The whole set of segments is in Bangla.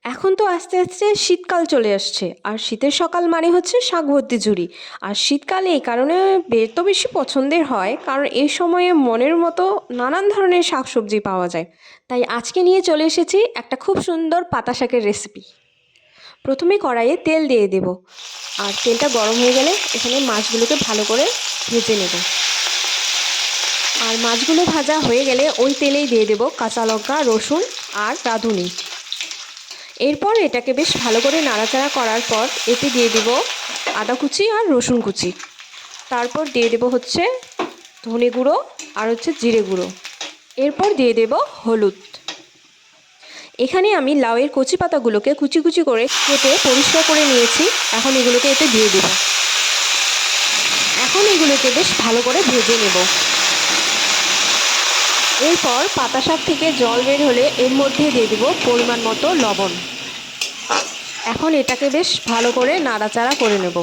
এখন তো আস্তে আস্তে শীতকাল চলে আসছে, আর শীতের সকাল মানে হচ্ছে শাক ভর্তি ঝুড়ি। আর শীতকালে এই কারণে এত বেশি পছন্দের হয় কারণ এই সময়ে মনের মতো নানান ধরনের শাকসবজি পাওয়া যায়। তাই আজকে নিয়ে চলে এসেছি একটা খুব সুন্দর পাতা শাকের রেসিপি। প্রথমে কড়াইয়ে তেল দিয়ে দেব, আর তেলটা গরম হয়ে গেলে এখানে মাছগুলোকে ভালো করে ভেজে নেব। আর মাছগুলো ভাজা হয়ে গেলে ওই তেলেই দিয়ে দেব কাঁচা লঙ্কা, রসুন আর রাঁধুনি। এরপর এটাকে বেশ ভালো করে নাড়াচাড়া করার পর এতে দিয়ে দেব আদা কুচি আর রসুন কুচি। তারপর দিয়ে দেব হচ্ছে ধনে গুঁড়ো আর হচ্ছে জিরে গুঁড়ো। এরপর দিয়ে দেব হলুদ। এখানে আমি লাউয়ের কচি পাতাগুলোকে কুচি কুচি করে কেটে পরিষ্কার করে নিয়েছি। এখন এগুলোকে এতে দিয়ে দেব। এখন এগুলোকে বেশ ভালো করে ভেজে নেব। এরপর পাতা শাক থেকে জল বের হলে এর মধ্যে দিয়ে দেব পরিমাণ মতো লবণ। এখন এটাকে বেশ ভালো করে নাড়াচাড়া করে নেব।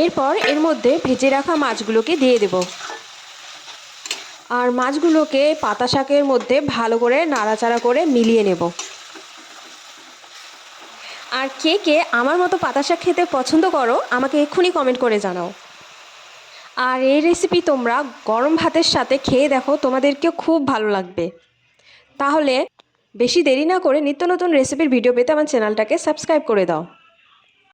এরপর এর মধ্যে ভেজে রাখা মাছগুলোকে দিয়ে দেব, আর মাছগুলোকে পাতা শাকের মধ্যে ভালো করে নাড়াচাড়া করে মিলিয়ে নেব। আর কে কে আমার মতো পাতা শাক খেতে পছন্দ করো আমাকে এক্ষুনি কমেন্ট করে জানাও। আর এই রেসিপি তোমরা গরম ভাতের সাথে খেয়ে দেখো, তোমাদেরকেও খুব ভালো লাগবে। তাহলে বেশি দেরি না করে নিত্য নতুন রেসিপির ভিডিও পেতে আমার চ্যানেলটাকে সাবস্ক্রাইব করে দাও।